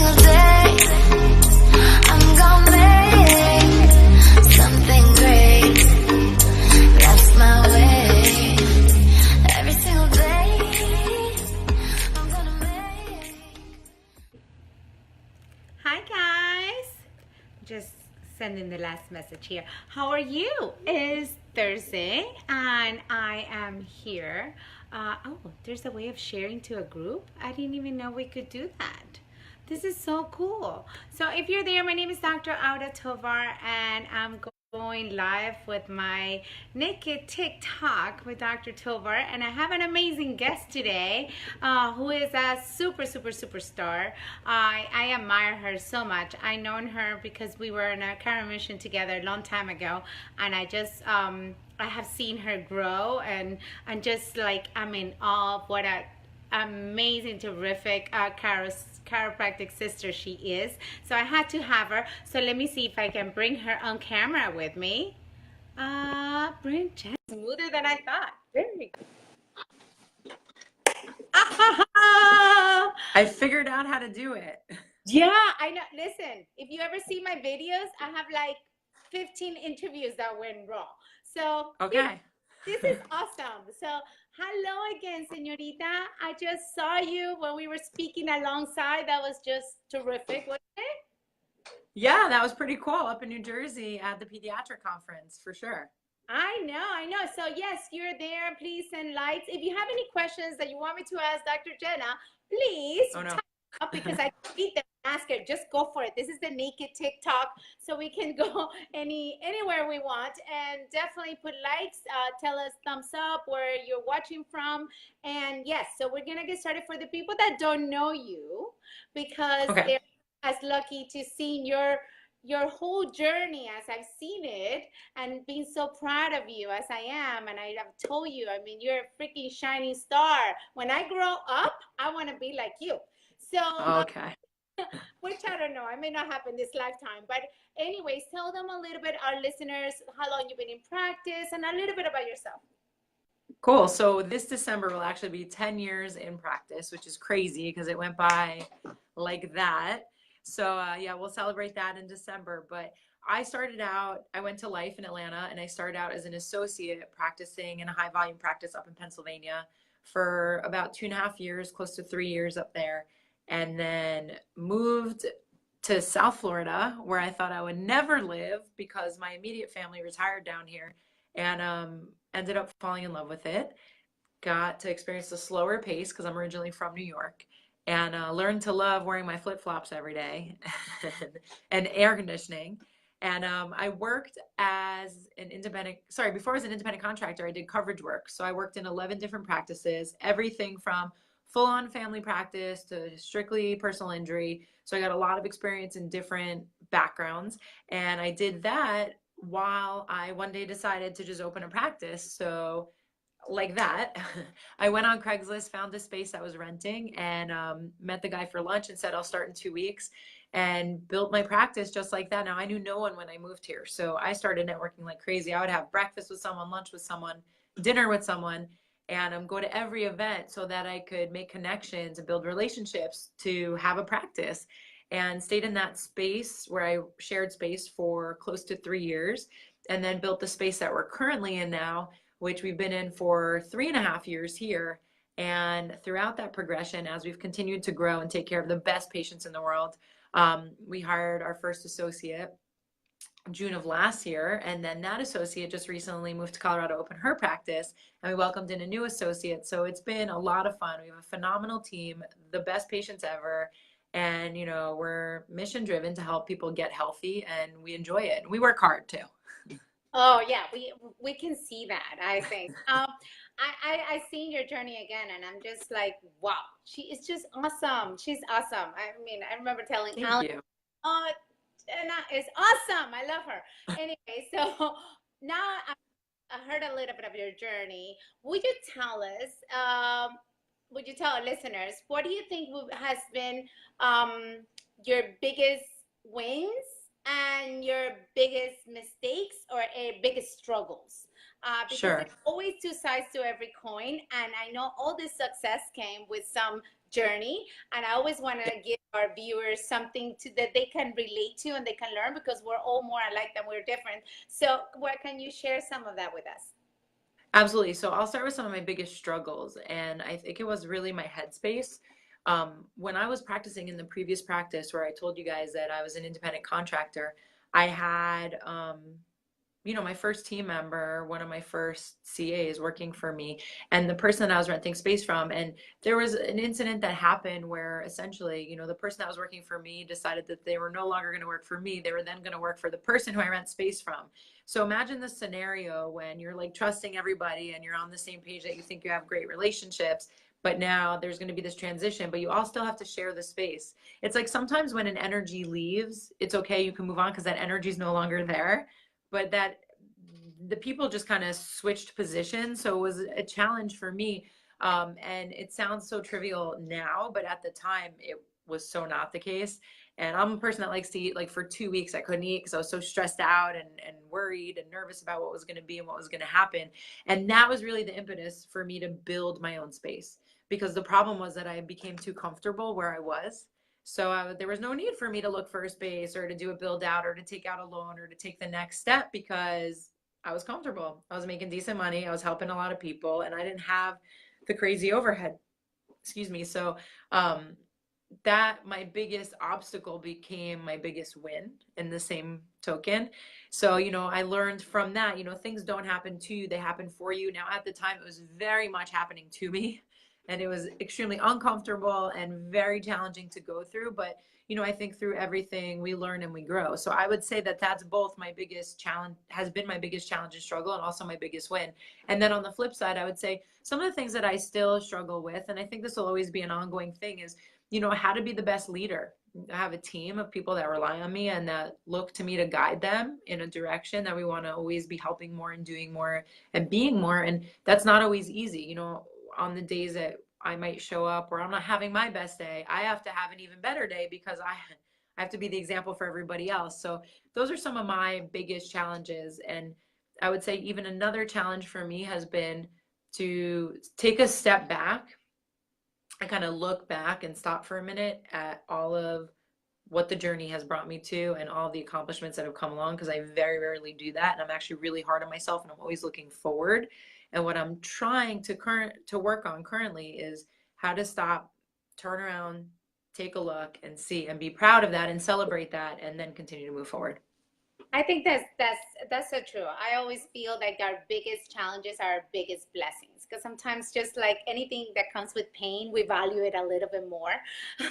single day I'm gonna make something great. That's my way. Every single day I'm gonna make. Hi guys, just sending the last message here. How are you? It's Thursday and I am here. Oh, there's a way of sharing to a group. I didn't even know we could do that. This is so cool. So if you're there, my name is Dr. Auda Tovar and I'm going live with my Naked TikTok with Dr. Tovar, and I have an amazing guest today who is a superstar. I admire her so much. I known her because we were in a Karen mission together a long time ago, and I just I have seen her grow, and just like I'm in awe of what a amazing, terrific chiropractic sister she is. So I had to have her. So let me see if I can bring her on camera with me. Bring Jen. Smoother than I thought. Very good. I figured out how to do it. Yeah, I know. Listen, if you ever see my videos, I have like 15 interviews that went wrong. So Okay. this is awesome. So hello again, señorita. I just saw you when we were speaking alongside. That was just terrific, wasn't it? Yeah, that was pretty cool up in New Jersey at the pediatric conference for sure. I know. So yes, you're there. Please send likes. If you have any questions that you want me to ask Dr. Jenna, please type up because I can read them and ask her. Just go for it. This is the Naked TikTok, so we can go anywhere we want. And definitely put likes. Tell us thumbs up where you're watching from. And yes, so we're gonna get started for the people that don't know you, because they're as lucky to see your whole journey as I've seen it, and being so proud of you as I am. And I have told you, I mean, you're a freaking shining star. When I grow up, I want to be like you. So which I don't know, I may not happen this lifetime, but anyways, tell them a little bit, our listeners, how long you've been in practice and a little bit about yourself. Cool. So this December will actually be 10 years in practice, which is crazy because it went by like that. So yeah, we'll celebrate that in December. But I went to Life in Atlanta, and I started out as an associate practicing in a high volume practice up in Pennsylvania for about 2.5 years, close to 3 years up there. And then moved to South Florida, where I thought I would never live because my immediate family retired down here, and ended up falling in love with it. Got to experience the slower pace because I'm originally from New York, and learned to love wearing my flip-flops every day and air conditioning. And I worked as before I was an independent contractor, I did coverage work. So I worked in 11 different practices, everything from full-on family practice to strictly personal injury. So I got a lot of experience in different backgrounds. And I did that while I one day decided to just open a practice. So like that, I went on Craigslist, found a space I was renting, and met the guy for lunch and said, I'll start in 2 weeks, and built my practice just like that. Now, I knew no one when I moved here. So I started networking like crazy. I would have breakfast with someone, lunch with someone, dinner with someone, and go to every event so that I could make connections and build relationships to have a practice. And stayed in that space where I shared space for close to 3 years, and then built the space that we're currently in now, which we've been in for 3.5 years here. And throughout that progression, as we've continued to grow and take care of the best patients in the world, we hired our first associate June of last year, and then that associate just recently moved to Colorado to open her practice, and we welcomed in a new associate. So it's been a lot of fun. We have a phenomenal team, the best patients ever, and we're mission driven to help people get healthy, and we enjoy it. We work hard too. Oh yeah, we can see that, I think. I seen your journey again, and I'm just like, wow, she is just awesome. She's awesome. I mean, I remember telling Alan, oh, Jenna is awesome. I love her. Anyway, so now I heard a little bit of your journey. Would you tell us, would you tell our listeners, what do you think has been your biggest wins and your biggest mistakes or biggest struggles? Because there's always two sides to every coin, and I know all this success came with some journey, and I always want to give our viewers something to that they can relate to and they can learn, because we're all more alike than we're different. So what can you share some of that with us? Absolutely. So I'll start with some of my biggest struggles, and I think it was really my headspace. When I was practicing in the previous practice where I told you guys that I was an independent contractor, I had my first team member, one of my first CAs working for me, and the person that I was renting space from. And there was an incident that happened where essentially, the person that was working for me decided that they were no longer going to work for me. They were then going to work for the person who I rent space from. So imagine the scenario when you're like trusting everybody and you're on the same page that you think you have great relationships. But now there's going to be this transition, but you all still have to share the space. It's like sometimes when an energy leaves, it's okay, you can move on because that energy is no longer there. But that the people just kind of switched positions. So it was a challenge for me. And it sounds so trivial now, but at the time it was so not the case. And I'm a person that likes to eat. Like for 2 weeks, I couldn't eat because I was so stressed out and worried and nervous about what was going to be and what was going to happen. And that was really the impetus for me to build my own space, because the problem was that I became too comfortable where I was. So there was no need for me to look for a space or to do a build out or to take out a loan or to take the next step, because I was comfortable. I was making decent money. I was helping a lot of people, and I didn't have the crazy overhead. Excuse me. So that my biggest obstacle became my biggest win in the same token. So, I learned from that, things don't happen to you, they happen for you. Now, at the time, it was very much happening to me, and it was extremely uncomfortable and very challenging to go through. But, I think through everything we learn and we grow. So I would say that that's both my biggest challenge, has been my biggest challenge and struggle, and also my biggest win. And then on the flip side, I would say some of the things that I still struggle with, and I think this will always be an ongoing thing, is how to be the best leader. I have a team of people that rely on me and that look to me to guide them in a direction that we want to always be helping more and doing more and being more. And that's not always easy. On the days that I might show up or I'm not having my best day, I have to have an even better day because I have to be the example for everybody else. So those are some of my biggest challenges. And I would say even another challenge for me has been to take a step back. I kind of look back and stop for a minute at all of what the journey has brought me to and all the accomplishments that have come along, because I very rarely do that. And I'm actually really hard on myself, and I'm always looking forward. And what I'm trying to work on currently is how to stop, turn around, take a look and see and be proud of that and celebrate that, and then continue to move forward. I think that's so true. I always feel like our biggest challenges are our biggest blessings, because sometimes just like anything that comes with pain, we value it a little bit more.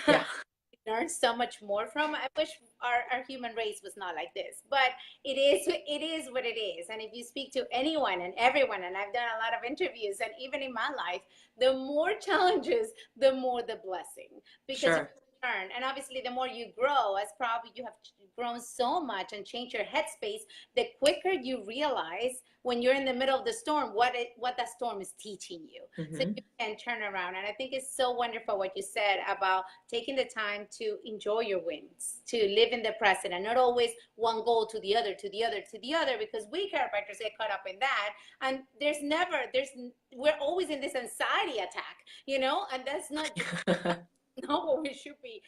Yeah. We learn so much more from. I wish our human race was not like this, but it is what it is. And if you speak to anyone and everyone, and I've done a lot of interviews, and even in my life, the more challenges, the more the blessing, because Sure. learn. And obviously, the more you grow, as probably you have grown so much and changed your headspace, the quicker you realize when you're in the middle of the storm what that storm is teaching you. So Mm-hmm. you can turn around. And I think it's so wonderful what you said about taking the time to enjoy your wins, to live in the present, and not always one goal to the other, to the other, to the other, because we chiropractors get caught up in that. And we're always in this anxiety attack, and that's not know what we should be.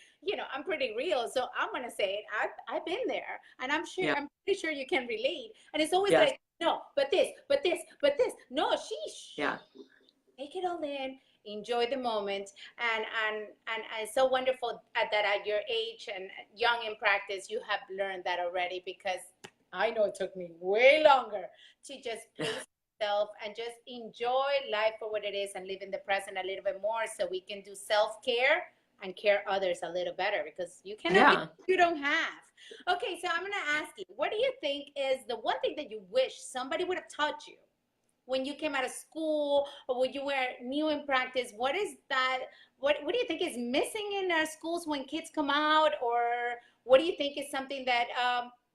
I'm pretty real, so I'm gonna say it. I've been there, and Yeah. I'm pretty sure you can relate. And it's always Yes. like, no, but this, but this, but this. No, sheesh. Yeah. Take it all in, enjoy the moment, and it's so wonderful that at your age and young in practice, you have learned that already. Because I know it took me way longer to just pace myself and just enjoy life for what it is and live in the present a little bit more, so we can do self-care and care others a little better, because you cannot Yeah. give what you don't have. Okay, so I'm going to ask you, what do you think is the one thing that you wish somebody would have taught you when you came out of school, or when you were new in practice? What is that? What do you think is missing in our schools when kids come out? Or what do you think is something that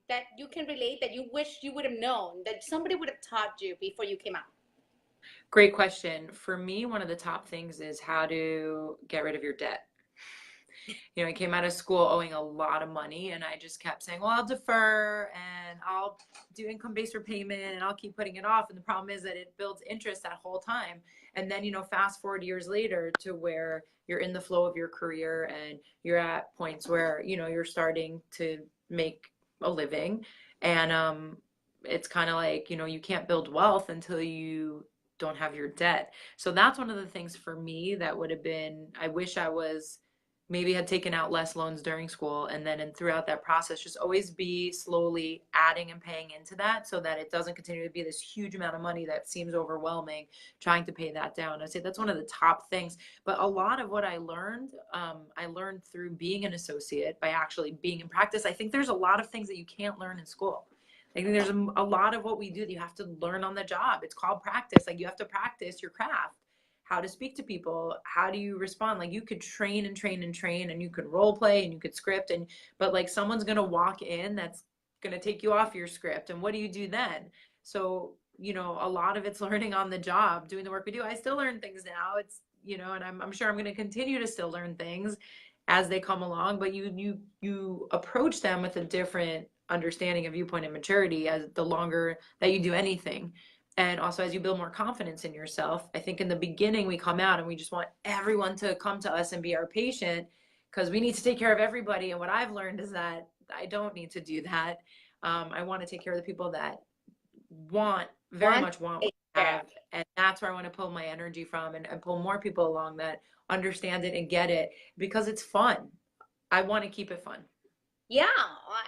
that you can relate, that you wish you would have known, that somebody would have taught you before you came out? Great question. For me, one of the top things is how to get rid of your debt. I came out of school owing a lot of money, and I just kept saying, well, I'll defer and I'll do income-based repayment and I'll keep putting it off. And the problem is that it builds interest that whole time. And then, fast forward years later to where you're in the flow of your career and you're at points where, you're starting to make a living. And it's kind of like, you can't build wealth until you don't have your debt. So that's one of the things for me that would have been, I wish I was maybe had taken out less loans during school, and then throughout that process just always be slowly adding and paying into that so that it doesn't continue to be this huge amount of money that seems overwhelming trying to pay that down. I'd say that's one of the top things. But a lot of what I learned through being an associate by actually being in practice. I think there's a lot of things that you can't learn in school. I think there's a lot of what we do that you have to learn on the job. It's called practice. Like, you have to practice your craft, how to speak to people, how do you respond. Like, you could train and train and train, and you could role play and you could script, but like someone's going to walk in that's going to take you off your script, and what do you do then? So, a lot of it's learning on the job, doing the work we do. I still learn things now. It's, and I'm sure I'm going to continue to still learn things as they come along, but you approach them with a different understanding of viewpoint and maturity as the longer that you do anything. And also, as you build more confidence in yourself. I think in the beginning we come out and we just want everyone to come to us and be our patient because we need to take care of everybody. And what I've learned is that I don't need to do that. I want to take care of the people that very much want what I have. And that's where I want to pull my energy from, and pull more people along that understand it and get it, because it's fun. I want to keep it fun. Yeah,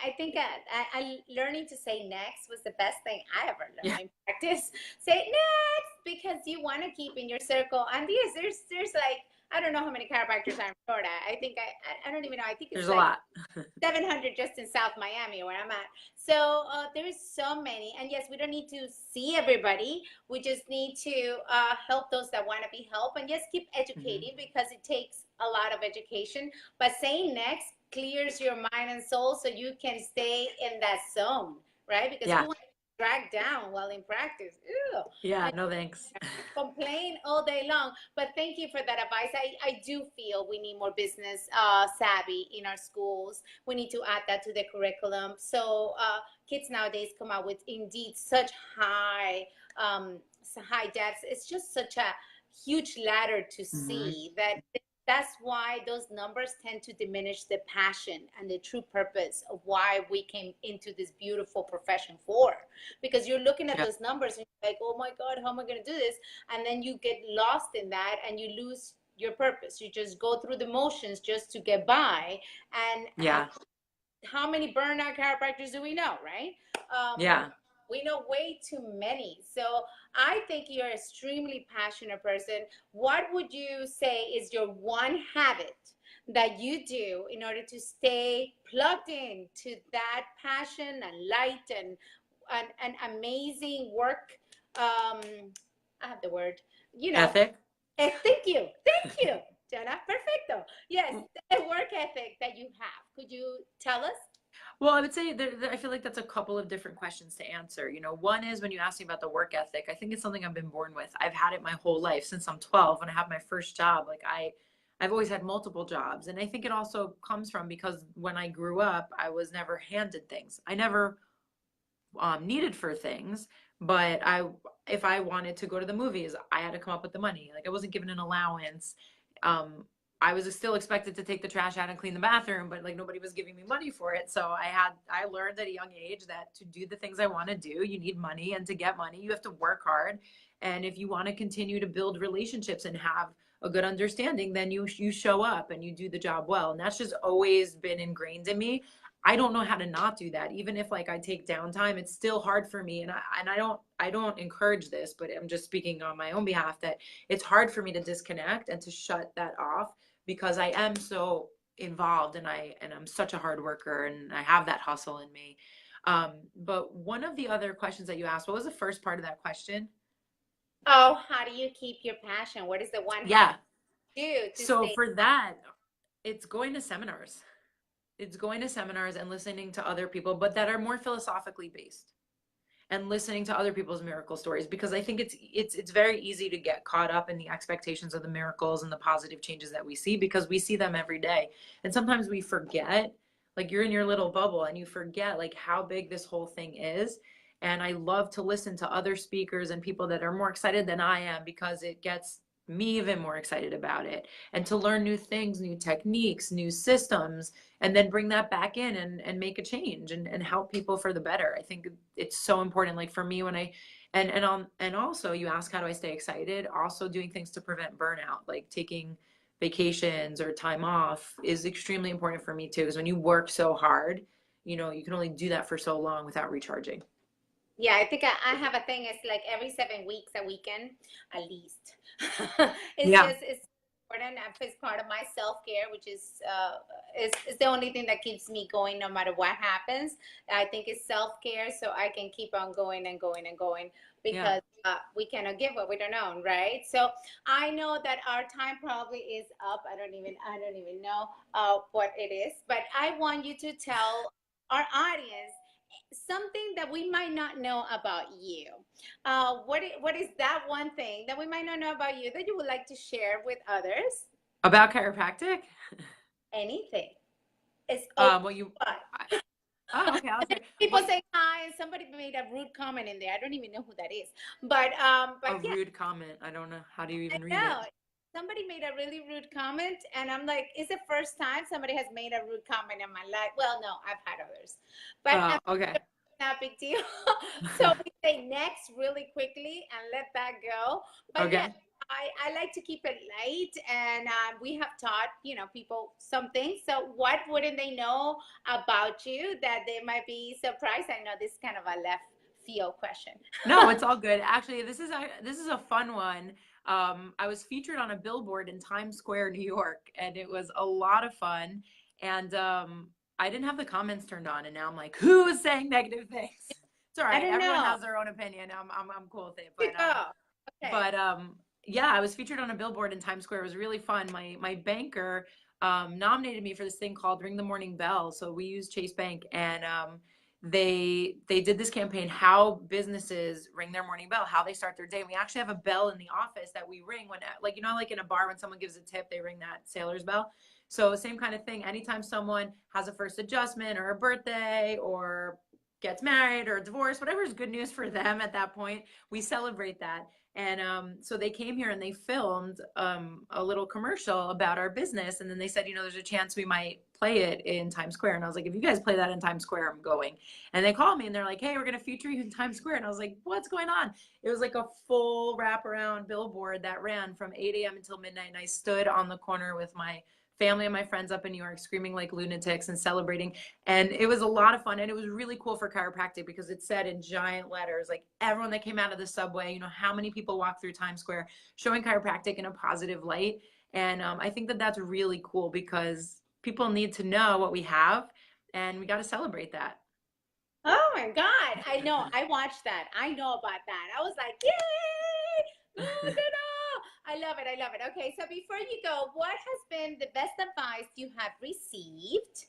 I think I learning to say next was the best thing I ever learned in practice. Say next, because you want to keep in your circle. And yes, there's like, I don't know how many chiropractors are in Florida. I think I don't even know. I think it's there's like a lot. 700 just in South Miami where I'm at. So there's so many. And yes, we don't need to see everybody. We just need to help those that want to be helped. And yes, keep educating because it takes a lot of education. But saying next clears your mind and soul so you can stay in that zone, right? Because you want to drag down while in practice. Ew. Yeah, no thanks. Complain all day long. But thank you for that advice. I do feel we need more business savvy in our schools. We need to add that to the curriculum. So kids nowadays come out with indeed such high depths. It's just such a huge ladder to see that's why those numbers tend to diminish the passion and the true purpose of why we came into this beautiful profession for. Because you're looking at those numbers and you're like, oh my God, how am I going to do this? And then you get lost in that and you lose your purpose. You just go through the motions just to get by. And how many burnout chiropractors do we know, right? We know way too many. So I think you're an extremely passionate person. What would you say is your one habit that you do in order to stay plugged in to that passion and light and amazing work? I have the word, Ethic. Thank you, Jenna. Perfecto. Yes, the work ethic that you have. Could you tell us? Well, I would say I feel like that's a couple of different questions to answer. One is when you ask me about the work ethic, I think it's something I've been born with. I've had it my whole life since I'm 12 when I had my first job. Like I've always had multiple jobs. And I think it also comes from because when I grew up, I was never handed things. I never needed for things, but if I wanted to go to the movies, I had to come up with the money. Like I wasn't given an allowance. I was still expected to take the trash out and clean the bathroom, but like nobody was giving me money for it. So I learned at a young age that to do the things I want to do, you need money, and to get money, you have to work hard. And if you want to continue to build relationships and have a good understanding, then you show up and you do the job well. And that's just always been ingrained in me. I don't know how to not do that. Even if like I take downtime, it's still hard for me. And I don't encourage this, but I'm just speaking on my own behalf that it's hard for me to disconnect and to shut that off because I am so involved and I'm such a hard worker and I have that hustle in me. But one of the other questions that you asked, what was the first part of that question? Oh, how do you keep your passion? What is the one do to so for that, it's going to seminars. It's going to seminars and listening to other people, but that are more philosophically based. and listening to other people's miracle stories, because I think it's very easy to get caught up in the expectations of the miracles and the positive changes that we see, because we see them every day. And sometimes we forget, like you're in your little bubble and you forget like how big this whole thing is. And I love to listen to other speakers and people that are more excited than I am, because it gets me even more excited about it, and to learn new things, new techniques, new systems, and then bring that back in and make a change and help people for the better. I think it's so important. Like for me, when I and also you ask, how do I stay excited? Also doing things to prevent burnout, like taking vacations or time off is extremely important for me too, because when you work so hard, you know, you can only do that for so long without recharging. Yeah, I think I have a thing. It's like every 7 weeks, a weekend, at least. Yeah. It's important. It's part of my self care, which is the only thing that keeps me going no matter what happens. I think it's self care, so I can keep on going and going and going, Yeah. because we cannot give what we don't own, right? So I know that our time probably is up. I don't even know what it is, but I want you to tell our audience something that we might not know about you. What is that one thing that we might not know about you that you would like to share with others? About chiropractic? Anything. It's open. Well, you, But oh, okay. I'll say, people well, say hi, and somebody made a rude comment in there. I don't even know who that is. a But yeah, rude comment. I don't know. How do you I even read it? know. Somebody made a really rude comment, and I'm like, it's the first time somebody has made a rude comment in my life. Well, no, I've had others, but Oh, okay. not a big deal. So we say next really quickly and let that go. But yeah, Okay. I like to keep it light, and we have taught people something. So what wouldn't they know about you that they might be surprised? I know this is kind of a left field question. No, it's all good. Actually, this is a fun one. I was featured on a billboard in Times Square, New York, and it was a lot of fun. And I didn't have the comments turned on, and now I'm like, who is saying negative things? It's all I right. don't Everyone know. has their own opinion. I'm cool with it. You go. Okay. But yeah, I was featured on a billboard in Times Square. It was really fun. My banker nominated me for this thing called Ring the Morning Bell. So we use Chase Bank, and they did this campaign, how businesses ring their morning bell, how they start their day. And we actually have a bell in the office that we ring when, like, you know, like in a bar when someone gives a tip, they ring that sailor's bell. So same kind of thing. Anytime someone has a first adjustment or a birthday or gets married or divorced, whatever is good news for them at that point, we celebrate that. And so they came here and they filmed a little commercial about our business. And then they said, you know, there's a chance we might play it in Times Square. And I was like, if you guys play that in Times Square, I'm going. And they called me and they're like, hey, we're going to feature you in Times Square. And I was like, what's going on? It was like a full wraparound billboard that ran from 8 a.m. until midnight. And I stood on the corner with my family and my friends up in New York, screaming like lunatics and celebrating. And it was a lot of fun. And it was really cool for chiropractic because it said in giant letters, like everyone that came out of the subway, you know, how many people walk through Times Square, showing chiropractic in a positive light. And I think that that's really cool because people need to know what we have, and we got to celebrate that. Oh my God. I know. I watched that. I know about that. I was like, yay! No, no, no. I love it. I love it. Okay. So before you go, what has been the best advice you have received?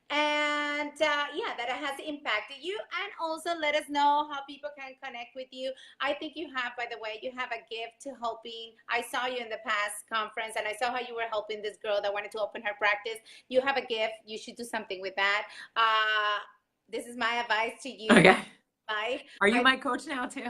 And yeah, that it has impacted you. And also let us know how people can connect with you. I think you have, by the way, you have a gift to helping. I saw you in the past conference and I saw how you were helping this girl that wanted to open her practice. You have a gift. You should do something with that. This is my advice to you. Okay. Life. Are you my coach now too?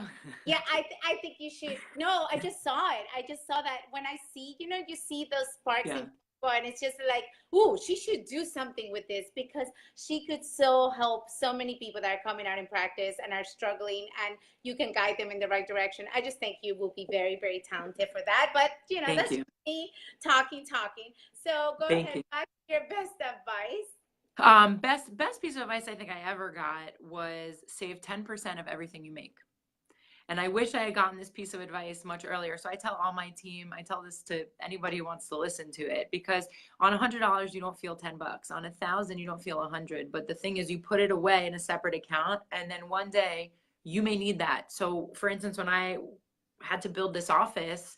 Yeah, I think you should. No, I just saw it. I just saw that when I see, you know, you see those sparks in people, and it's just like, ooh, she should do something with this because she could so help so many people that are coming out in practice and are struggling, and you can guide them in the right direction. I just think you will be very, very talented for that. But, you know, Thank that's you. me talking. So go Thank ahead, you. back to your best advice. Best piece of advice I think I ever got was save 10% of everything you make. And I wish I had gotten this piece of advice much earlier. So I tell all my team, I tell this to anybody who wants to listen to it, because on $100, you don't feel 10 bucks. On 1,000, you don't feel 100. But the thing is, you put it away in a separate account, and then one day you may need that. So for instance, when I had to build this office,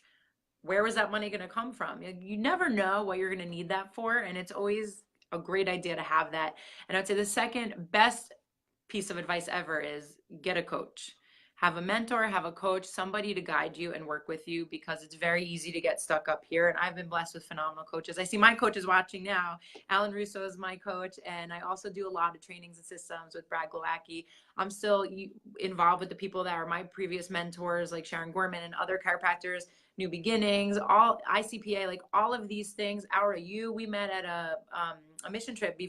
where was that money going to come from? You never know what you're going to need that for. And it's always a great idea to have that. And I'd say the second best piece of advice ever is get a coach. have a mentor, have a coach, somebody to guide you and work with you, because it's very easy to get stuck up here. And I've been blessed with phenomenal coaches. I see my coach is watching now. Alan Russo is my coach. And I also do a lot of trainings and systems with Brad Glowacki. I'm still involved with the people that are my previous mentors, like Sharon Gorman and other chiropractors, New Beginnings, all ICPA, like all of these things. Aura U, we met at a mission trip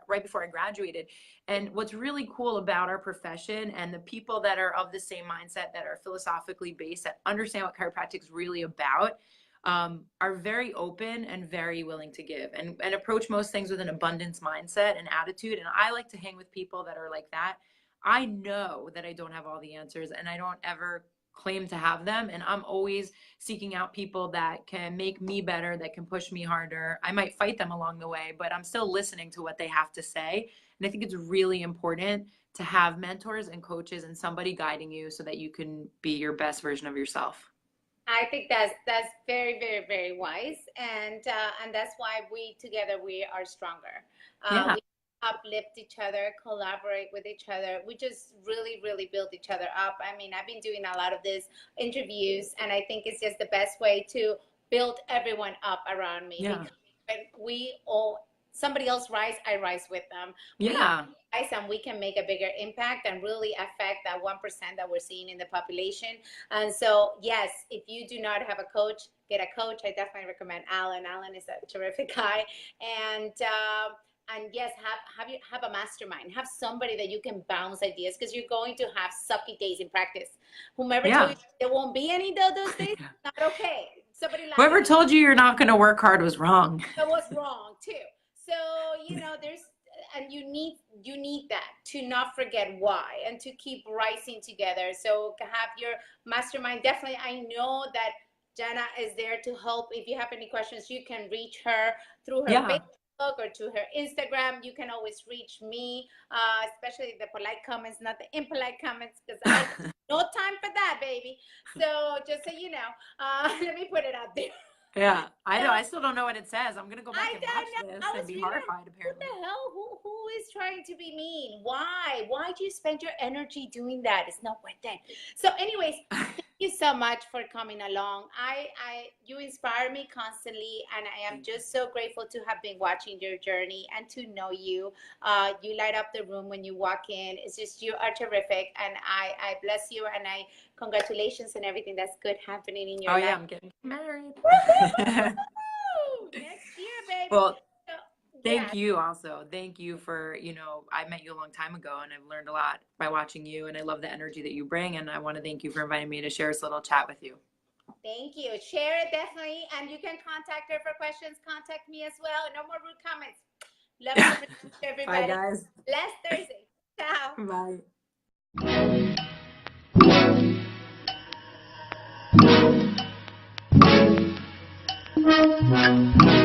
right before I graduated. And what's really cool about our profession and the people that are of the same mindset, that are philosophically based, that understand what chiropractic is really about, are very open and very willing to give and approach most things with an abundance mindset and attitude. And I like to hang with people that are like that. I know that I don't have all the answers, and I don't ever claim to have them. And I'm always seeking out people that can make me better, that can push me harder. I might fight them along the way, but I'm still listening to what they have to say. And I think it's really important to have mentors and coaches and somebody guiding you so that you can be your best version of yourself. I think that's very, very, very wise, and that's why we are stronger. Yeah. We uplift each other, collaborate with each other. We just really, really build each other up. I mean, I've been doing a lot of these interviews, and I think it's just the best way to build everyone up around me. Yeah. Because when somebody else rise, I rise with them. Yeah. And we can make a bigger impact and really affect that 1% that we're seeing in the population. And so, yes, if you do not have a coach, get a coach. I definitely recommend Alan. Alan is a terrific guy. And yes, have a mastermind. Have somebody that you can bounce ideas, because you're going to have sucky days in practice. Whomever told you there won't be any of those days, not okay. Whoever told you you're not going to work hard was wrong. That was wrong too. So, and you need that to not forget why and to keep rising together. So have your mastermind. Definitely, I know that Jana is there to help. If you have any questions, you can reach her through her Facebook or to her Instagram. You can always reach me, especially the polite comments, not the impolite comments, because I have no time for that, baby. So just so you know, let me put it out there. Yeah, I know. I still don't know what it says. I'm gonna go back and watch this and be horrified. Apparently, what the hell? Who is trying to be mean? Why? Why do you spend your energy doing that? It's not worth it. So, anyways, thank you so much for coming along. You inspire me constantly, and I am just so grateful to have been watching your journey and to know you. You light up the room when you walk in. It's just, you are terrific, and I bless you, and I congratulations and everything that's good happening in your life. Oh yeah, I'm getting married. Next year, baby. Well, thank you also. Thank you for, I met you a long time ago, and I've learned a lot by watching you, and I love the energy that you bring, and I want to thank you for inviting me to share this little chat with you. Thank you. Share it, definitely, and you can contact her for questions. Contact me as well. No more rude comments. Love you, everybody. Bye, guys. Last Thursday. Ciao. Bye.